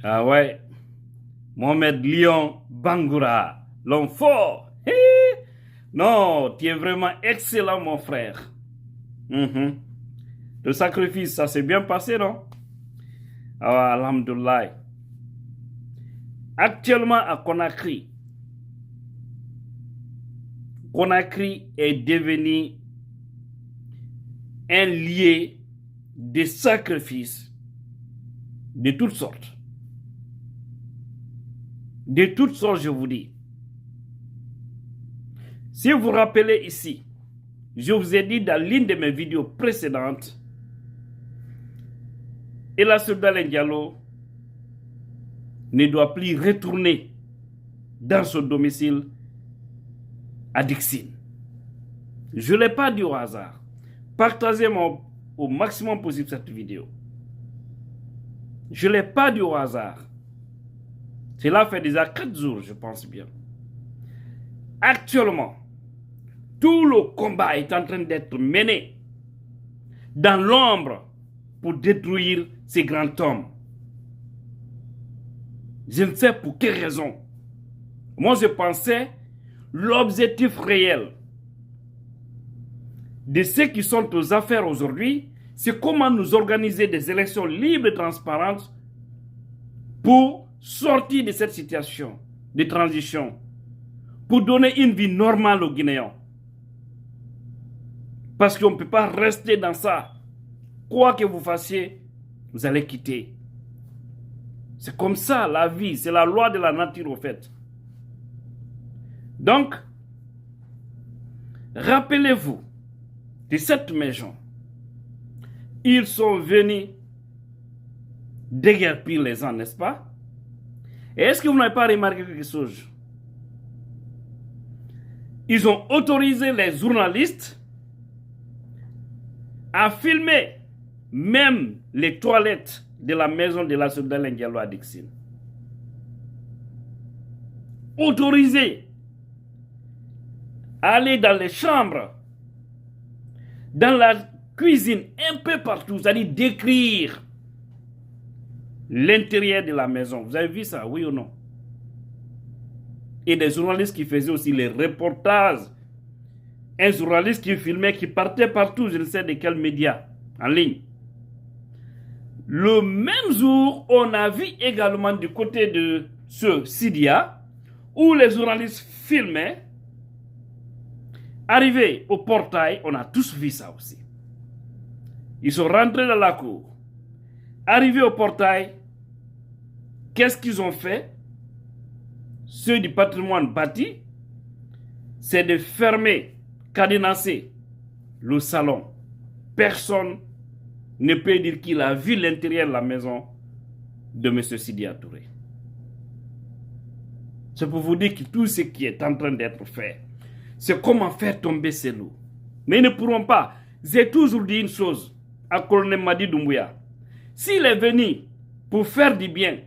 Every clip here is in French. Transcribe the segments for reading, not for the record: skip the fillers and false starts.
Ah ouais, Mohamed Lyon Bangoura, l'homme fort. Hé. Non, tu es vraiment excellent, mon frère. Mhm. Le sacrifice, ça s'est bien passé, non? Ah, alhamdoulilah. Actuellement à Conakry, Conakry est devenu un lieu de sacrifice de toutes sortes. De toutes sortes, je vous dis. Si vous vous rappelez ici, je vous ai dit dans l'une de mes vidéos précédentes, Ella Soldalen Diallo ne doit plus retourner dans son domicile à Dixine. Je ne l'ai pas dit au hasard. Partagez au maximum possible cette vidéo. Je ne l'ai pas dit au hasard. Cela fait déjà 4 jours, je pense bien. Actuellement, tout le combat est en train d'être mené dans l'ombre pour détruire ces grands hommes. Je ne sais pour quelle raison. Moi, je pensais l'objectif réel de ceux qui sont aux affaires aujourd'hui, c'est comment nous organiser des élections libres et transparentes pour sortir de cette situation de transition, pour donner une vie normale aux Guinéens. Parce qu'on ne peut pas rester dans ça. Quoi que vous fassiez, vous allez quitter. C'est comme ça la vie, c'est la loi de la nature au fait. Donc, rappelez-vous de cette maison. Ils sont venus déguerpir les gens, n'est-ce pas? Et est-ce que vous n'avez pas remarqué quelque chose? Ils ont autorisé les journalistes à filmer même les toilettes de la maison de la Soldalen Diallo à Dixine. Autorisé à aller dans les chambres, dans la cuisine, un peu partout, c'est-à-dire décrire l'intérieur de la maison. Vous avez vu ça, oui ou non? Et des journalistes qui faisaient aussi les reportages. Un journaliste qui filmait, qui partait partout, je ne sais de quel média, en ligne. Le même jour, on a vu également du côté de ce Sidia, où les journalistes filmaient. Arrivé au portail, on a tous vu ça aussi. Ils sont rentrés dans la cour. Arrivés au portail, qu'est-ce qu'ils ont fait? Ceux du patrimoine bâti, c'est de fermer, cadenasser le salon. Personne ne peut dire qu'il a vu l'intérieur de la maison de M. Sidia Touré. C'est pour vous dire que tout ce qui est en train d'être fait, c'est comment faire tomber ces loups. Mais ils ne pourront pas. J'ai toujours dit une chose à colonel Madi Doumbouya. S'il est venu pour faire du bien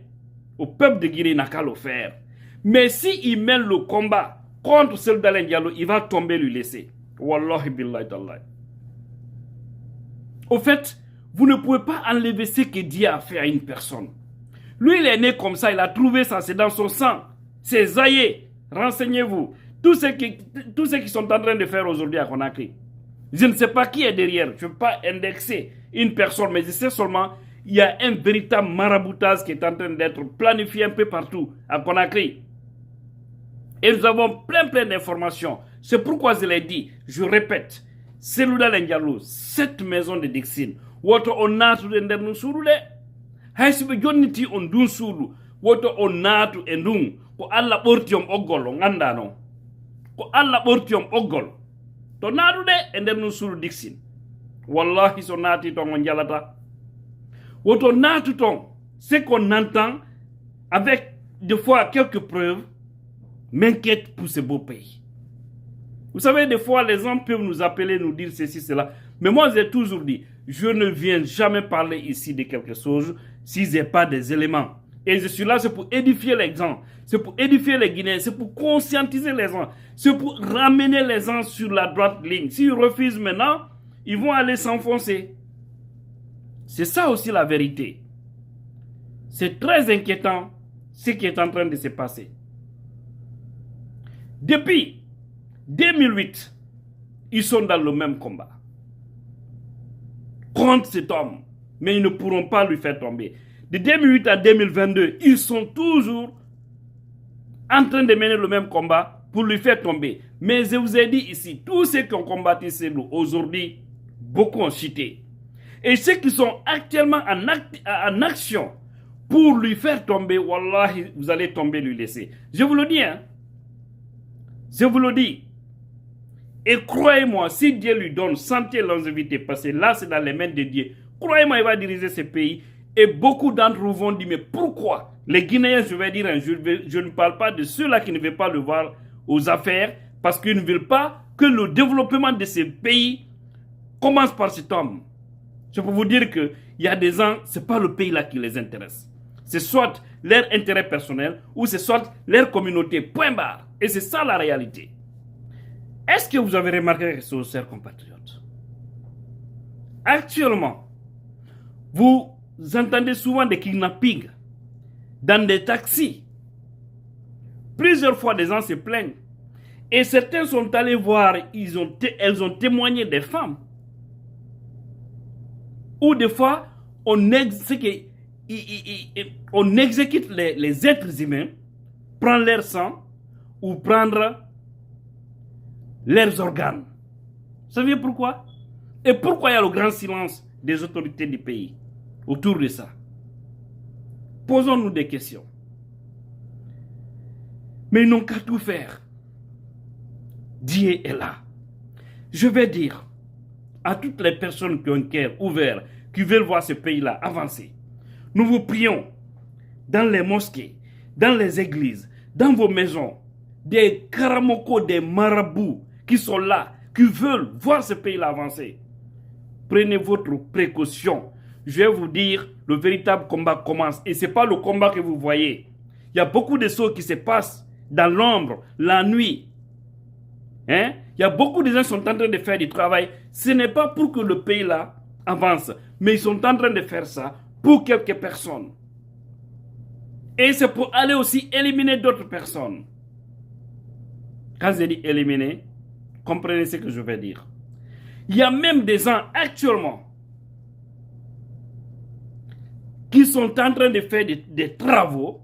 au peuple de Guinée, il n'a qu'à le faire. Mais s'il mène le combat contre Soldalen Diallo, il va tomber lui laisser. Wallahi billahi tallahi. Au fait, vous ne pouvez pas enlever ce que Dieu a fait à une personne. Lui, il est né comme ça, il a trouvé ça, c'est dans son sang. C'est zaïe. Renseignez-vous. Tous ceux qui sont en train de faire aujourd'hui à Conakry. Je ne sais pas qui est derrière. Je ne veux pas indexer une personne, mais je sais seulement qu'il y a un véritable maraboutage qui est en train d'être planifié un peu partout à Conakry. Et nous avons plein d'informations. C'est pourquoi je l'ai dit, je répète, Soldalen Diallo, cette maison de Dixine, woto on naatu de nder nun suudu de, haysiɓe jonniti on dun suudu, woto on naatu e ndun, ko Allah ɓorti on ɓoggol o ganda non. Ko Allah ɓorti on ɓoggol, to naatude e nder nun suudu Dixine. Wallahi so naati ton on jalata. Woto naatu ton, ce qu'on entend, avec des fois quelques preuves, m'inquiète pour ce beau pays. Vous savez, des fois, les gens peuvent nous appeler, nous dire ceci, cela. Mais moi, j'ai toujours dit, je ne viens jamais parler ici de quelque chose si je n'ai pas des éléments. Et je suis là, c'est pour édifier les gens, c'est pour édifier les Guinéens, c'est pour conscientiser les gens, c'est pour ramener les gens sur la droite ligne. S'ils refusent maintenant, ils vont aller s'enfoncer. C'est ça aussi la vérité. C'est très inquiétant ce qui est en train de se passer. Depuis 2008, ils sont dans le même combat contre cet homme, mais ils ne pourront pas lui faire tomber. De 2008 à 2022, ils sont toujours en train de mener le même combat pour lui faire tomber. Mais je vous ai dit ici, tous ceux qui ont combattu Cellou aujourd'hui, beaucoup ont chuté. Et ceux qui sont actuellement en action pour lui faire tomber, wallahi, vous allez tomber, lui laisser. Je vous le dis, hein. Je vous le dis. Et croyez-moi, si Dieu lui donne santé et longévité, parce que là, c'est dans les mains de Dieu, croyez-moi, il va diriger ce pays. Et beaucoup d'entre vous vont dire, mais pourquoi? Les Guinéens, je vais dire, je ne parle pas de ceux-là qui ne veulent pas le voir aux affaires, parce qu'ils ne veulent pas que le développement de ces pays commence par cet homme. Je peux vous dire qu'il y a des gens, ce n'est pas le pays-là qui les intéresse. C'est soit leur intérêt personnel, ou c'est soit leur communauté, point barre. Et c'est ça la réalité. Est-ce que vous avez remarqué, chers compatriotes, actuellement, vous entendez souvent des kidnappings dans des taxis. Plusieurs fois, des gens se plaignent. Et certains sont allés voir, elles ont témoigné des femmes. Ou des fois, on exécute les êtres humains, prendre leur sang ou prendre leurs organes. Vous savez pourquoi? Et pourquoi il y a le grand silence des autorités du pays autour de ça? Posons-nous des questions. Mais ils n'ont qu'à tout faire. Dieu est là. Je vais dire à toutes les personnes qui ont un cœur ouvert, qui veulent voir ce pays-là avancer, nous vous prions dans les mosquées, dans les églises, dans vos maisons, des karamoko, des marabouts qui sont là, qui veulent voir ce pays-là avancer. Prenez votre précaution. Je vais vous dire, le véritable combat commence. Et ce n'est pas le combat que vous voyez. Il y a beaucoup de choses qui se passent dans l'ombre, la nuit. Hein? Il y a beaucoup de gens qui sont en train de faire du travail. Ce n'est pas pour que le pays-là avance, mais ils sont en train de faire ça pour quelques personnes. Et c'est pour aller aussi éliminer d'autres personnes. Quand je dis éliminer, comprenez ce que je vais dire. Il y a même des gens actuellement qui sont en train de faire des travaux,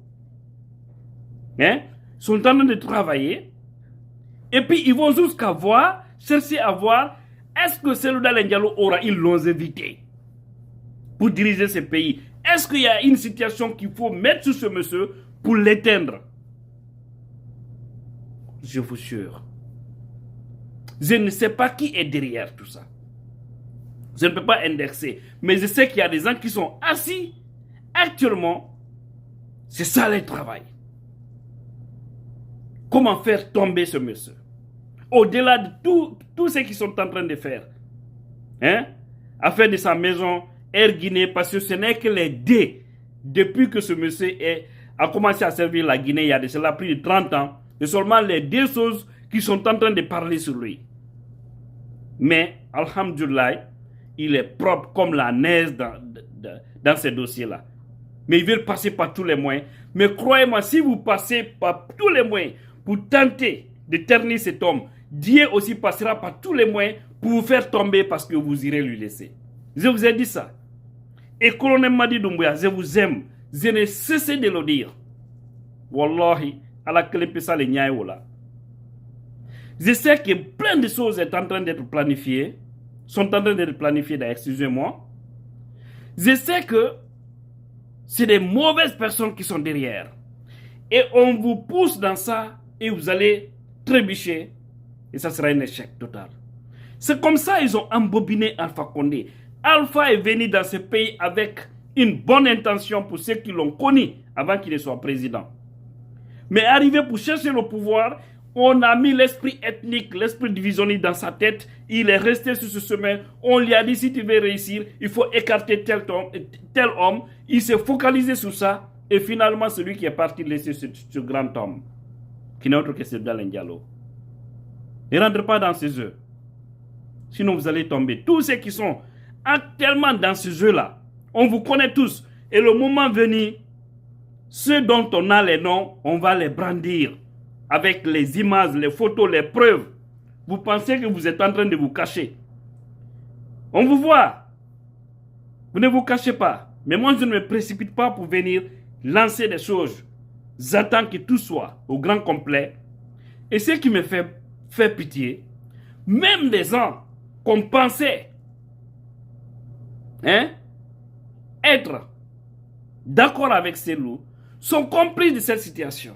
hein, sont en train de travailler, et puis ils vont jusqu'à voir, chercher à voir, est-ce que Cellou Dalein Diallo aura une longévité pour diriger ce pays? Est-ce qu'il y a une situation qu'il faut mettre sur ce monsieur pour l'éteindre? Je vous jure. Je ne sais pas qui est derrière tout ça. Je ne peux pas indexer. Mais je sais qu'il y a des gens qui sont assis actuellement. C'est ça le travail. Comment faire tomber ce monsieur? Au-delà de tout ce qu'ils sont en train de faire. Hein? À faire de sa maison Air Guinée, parce que ce n'est que les dés. Depuis que ce monsieur a commencé à servir la Guinée, il y a de cela plus de 30 ans. C'est seulement les deux choses qui sont en train de parler sur lui. Mais, alhamdoulilah, il est propre comme la neige dans ces dossiers-là. Mais il veut passer par tous les moyens. Mais croyez-moi, si vous passez par tous les moyens pour tenter de ternir cet homme, Dieu aussi passera par tous les moyens pour vous faire tomber parce que vous irez lui laisser. Je vous ai dit ça. Et colonel Madi Doumbouya, je vous aime. Je n'ai cessé de le dire. Wallahi, à la clé ça les là. Je sais que plein de choses sont en train d'être planifiées. Excusez-moi. Je sais que c'est des mauvaises personnes qui sont derrière. Et on vous pousse dans ça et vous allez trébucher. Et ça sera un échec total. C'est comme ça qu'ils ont embobiné Alpha Condé. Alpha est venu dans ce pays avec une bonne intention pour ceux qui l'ont connu avant qu'il ne soit président. Mais arrivé pour chercher le pouvoir, on a mis l'esprit ethnique, l'esprit divisionniste dans sa tête. Il est resté sur ce chemin. On lui a dit, si tu veux réussir, il faut écarter tel homme. Il s'est focalisé sur ça. Et finalement, celui qui est parti laisser ce grand homme, qui n'est autre que Cellou Dalein Diallo. Ne rentrez pas dans ce jeu. Sinon, vous allez tomber. Tous ceux qui sont actuellement dans ce jeu-là, on vous connaît tous. Et le moment venu, Ceux dont on a les noms, on va les brandir avec les images, les photos, les preuves. Vous pensez que vous êtes en train de vous cacher. On vous voit. Vous ne vous cachez pas. Mais moi, je ne me précipite pas pour venir lancer des choses. J'attends que tout soit au grand complet. Et ce qui me fait pitié, même des gens qu'on pensait être d'accord avec ces loups sont compris de cette situation.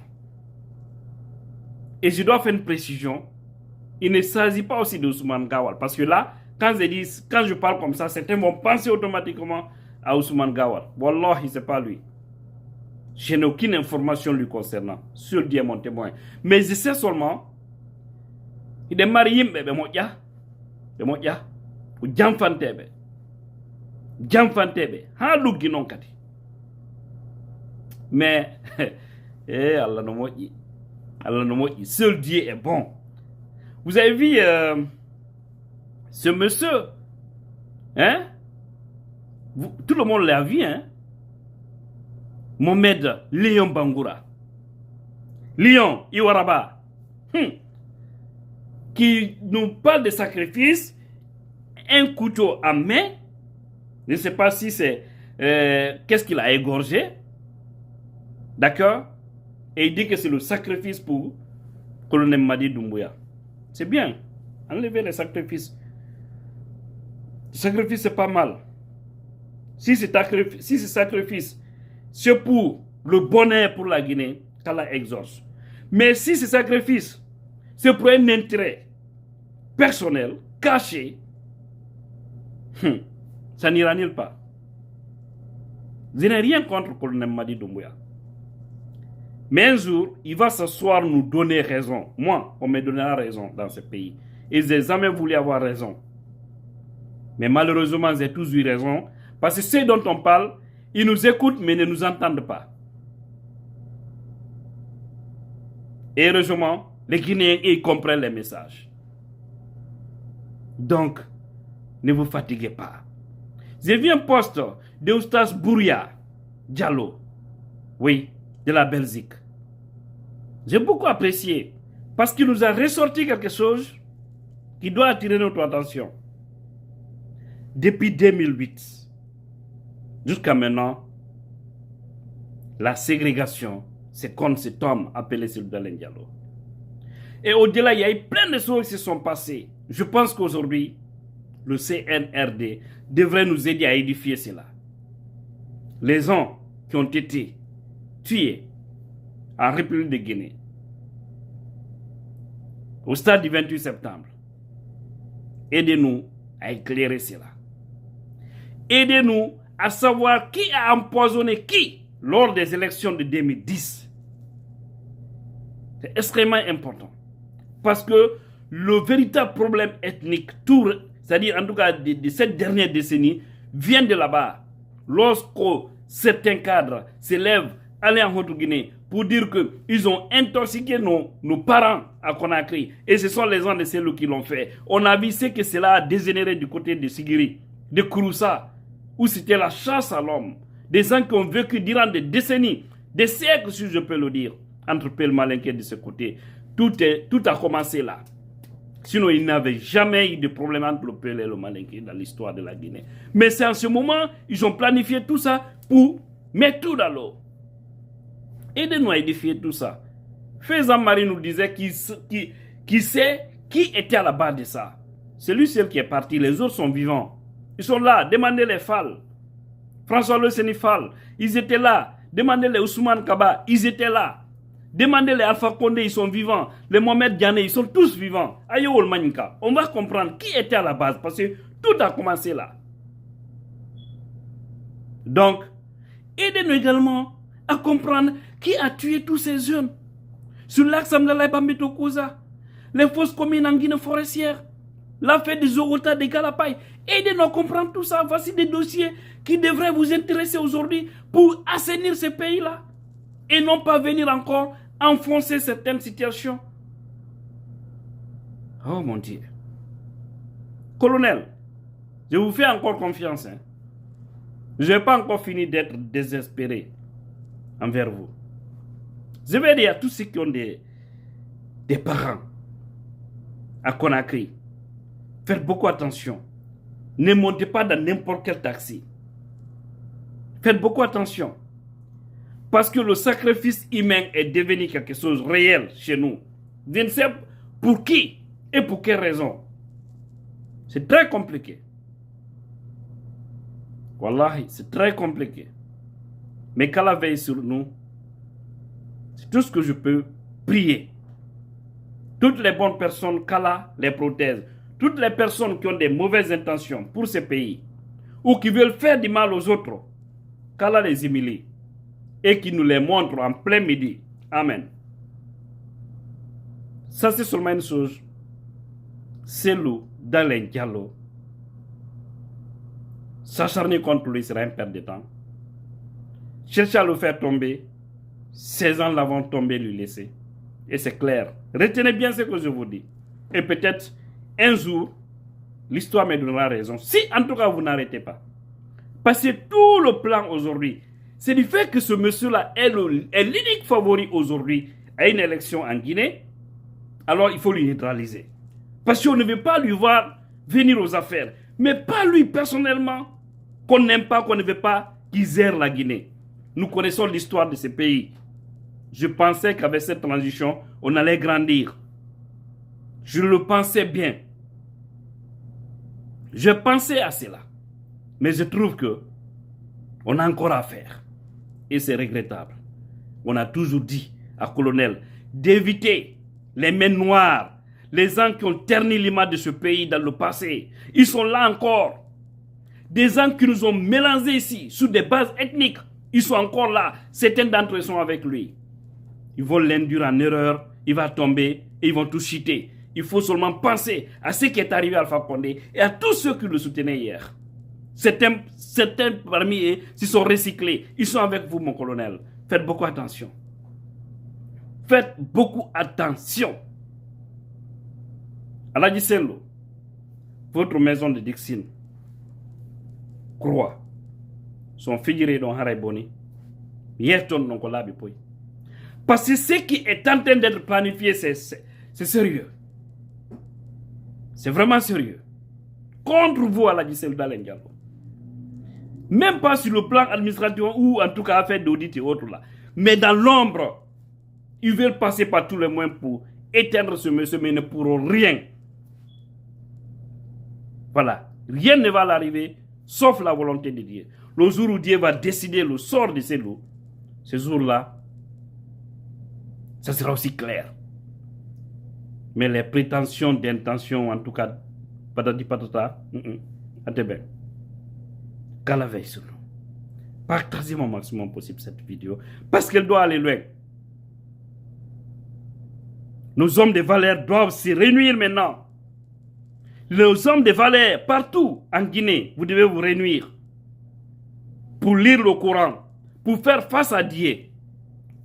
Et je dois faire une précision. Il ne s'agit pas aussi de Ousmane Gawal. Parce que là, quand je parle comme ça, certains vont penser automatiquement à Ousmane Gawal. Wallahi, ce n'est pas lui. Je n'ai aucune information lui concernant. Seul Dieu est mon témoin. Mais je sais seulement, il est marié, mais mais, Allah no moji. Seul Dieu est bon. Vous avez vu ce monsieur, tout le monde l'a vu, Mohamed Léon Bangoura, Léon Iwaraba, qui nous parle de sacrifice, un couteau à main, je ne sais pas si c'est, qu'est-ce qu'il a égorgé, d'accord, et il dit que c'est le sacrifice pour colonel Madi Doumbouya. C'est bien, enlever les sacrifices. Le sacrifice, c'est pas mal. Si ce sacrifice, c'est pour le bonheur pour la Guinée, qu'Allah exauce. Mais si ce sacrifice, c'est pour un intérêt personnel, caché, ça n'ira nulle part. Je n'ai rien contre le colonel Madi Doumbouya. Mais un jour, il va s'asseoir nous donner raison. Moi, on me donnera raison dans ce pays. Et je n'ai jamais voulu avoir raison. Mais malheureusement, j'ai tous eu raison. Parce que ceux dont on parle, ils nous écoutent mais ne nous entendent pas. Et heureusement, les Guinéens, ils comprennent les messages. Donc, ne vous fatiguez pas. J'ai vu un poste de Oustas Bouria Diallo. Oui, de la Belgique. J'ai beaucoup apprécié parce qu'il nous a ressorti quelque chose qui doit attirer notre attention. Depuis 2008 jusqu'à maintenant, la ségrégation, c'est contre cet homme appelé Sylvain Diallo. Et au-delà, il y a eu plein de choses qui se sont passées. Je pense qu'aujourd'hui, le CNRD devrait nous aider à édifier cela. Les gens qui ont été tués en République de Guinée, au stade du 28 septembre, aidez-nous à éclairer cela. Aidez-nous à savoir qui a empoisonné qui lors des élections de 2010. C'est extrêmement important. Parce que le véritable problème ethnique, c'est-à-dire en tout cas de cette dernière décennie, vient de là-bas. Lorsque certains cadres s'élèvent, aller en Haute-Guinée pour dire qu'ils ont intoxiqué nos parents à Conakry. Et ce sont les gens de Selou qui l'ont fait. On a vu ce que cela a dégénéré du côté de Sigiri, de Kouroussa, où c'était la chasse à l'homme. Des gens qui ont vécu durant des décennies, des siècles, si je peux le dire, entre Pelmalinké de ce côté. Tout a commencé là. Sinon, il n'avait jamais eu de problème entre le Pelé et le Malinké dans l'histoire de la Guinée. Mais c'est en ce moment, ils ont planifié tout ça pour mettre tout dans l'eau. Aidez-nous à édifier tout ça. Faisan-Marie nous disait qui sait qui était à la base de ça. C'est lui seul qui est parti, les autres sont vivants. Ils sont là, demandez les Fall. François Le Sénifal, ils étaient là. Demandez les Ousmane Kaba, ils étaient là. Demandez les Alpha Condé, ils sont vivants. Les Mohamed Diané, ils sont tous vivants. Ayo Manka, on va comprendre qui était à la base parce que tout a commencé là. Donc, aidez-nous également à comprendre qui a tué tous ces jeunes. Sur l'axe Amdalay Bambetokouza, les fausses communes en Guinée forestière, l'affaire des Zorota de Galapay. Aidez-nous à comprendre tout ça. Voici des dossiers qui devraient vous intéresser aujourd'hui pour assainir ces pays-là. Et non pas venir encore enfoncer certaines situations. Oh mon Dieu. Colonel, je vous fais encore confiance. Je n'ai pas encore fini d'être désespéré. envers vous. Je vais dire à tous ceux qui ont des parents à Conakry, faites beaucoup attention. Ne montez pas dans n'importe quel taxi. Faites beaucoup attention. Parce que le sacrifice humain est devenu quelque chose de réel chez nous. Je ne sais pour qui et pour quelle raison. C'est très compliqué. Wallahi, c'est très compliqué. Mais qu'Allah veille sur nous, c'est tout ce que je peux prier. Toutes les bonnes personnes, qu'Allah les protège. Toutes les personnes qui ont des mauvaises intentions pour ce pays, ou qui veulent faire du mal aux autres, qu'Allah les humilie et qui nous les montre en plein midi. Amen. Ça, c'est seulement une chose. C'est l'eau dans les Diallo. S'acharner contre lui sera une perte de temps. Chercher à le faire tomber, 16 ans l'avant tombé, lui laisser. Et c'est clair. Retenez bien ce que je vous dis. Et peut-être, un jour, l'histoire me donnera raison. Si, en tout cas, vous n'arrêtez pas. Parce que tout le plan aujourd'hui, c'est du fait que ce monsieur-là est l'unique favori aujourd'hui à une élection en Guinée. Alors, il faut lui neutraliser. Parce qu'on ne veut pas lui voir venir aux affaires. Mais pas lui personnellement, qu'on n'aime pas, qu'on ne veut pas qu'il gère la Guinée. Nous connaissons l'histoire de ce pays. Je pensais qu'avec cette transition, on allait grandir. Je le pensais bien. Je pensais à cela. Mais je trouve que on a encore à faire. Et c'est regrettable. On a toujours dit à Colonel d'éviter les mains noires, les gens qui ont terni l'image de ce pays dans le passé. Ils sont là encore. Des gens qui nous ont mélangés ici sur des bases ethniques. Ils sont encore là. Certains d'entre eux sont avec lui. Ils vont l'induire en erreur. Il va tomber et ils vont tout chuter. Il faut seulement penser à ce qui est arrivé à Alpha Condé et à tous ceux qui le soutenaient hier. Certains parmi eux s'y sont recyclés. Ils sont avec vous, mon colonel. Faites beaucoup attention. Faites beaucoup attention. Aladji Sello, votre maison de Dixine, croix, sont figurés dans Haray Boni. Yerton non kolabi poy. Parce que ce qui est en train d'être planifié, c'est sérieux. C'est vraiment sérieux. Contre vous, Aladji Sello Dalen. Même pas sur le plan administratif ou en tout cas affaire d'audit et autres là. Mais dans l'ombre, ils veulent passer par tous les moyens pour éteindre ce monsieur, mais ils ne pourront rien. Voilà. Rien ne va l'arriver, sauf la volonté de Dieu. Le jour où Dieu va décider le sort de ces loups, ce jour-là, ça sera aussi clair. Mais les prétentions d'intention, en tout cas, patati patata, attendez. Qu'Allah veille sur nous. Partagez au maximum possible cette vidéo, parce qu'elle doit aller loin. Nos hommes de valeur doivent se réunir maintenant. Les hommes de valeur, partout en Guinée, vous devez vous réunir pour lire le Coran, pour faire face à Dieu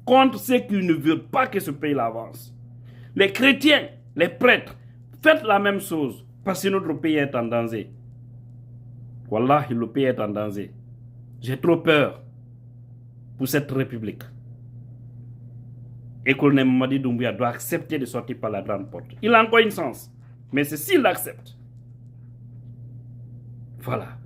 contre ceux qui ne veulent pas que ce pays avance. Les chrétiens, les prêtres, faites la même chose parce que notre pays est en danger. Wallahi, le pays est en danger. J'ai trop peur pour cette république. Et colonel Mamadi Doumbouya doit accepter de sortir par la grande porte. Il a encore une chance. Mais c'est s'il l'accepte. Voilà.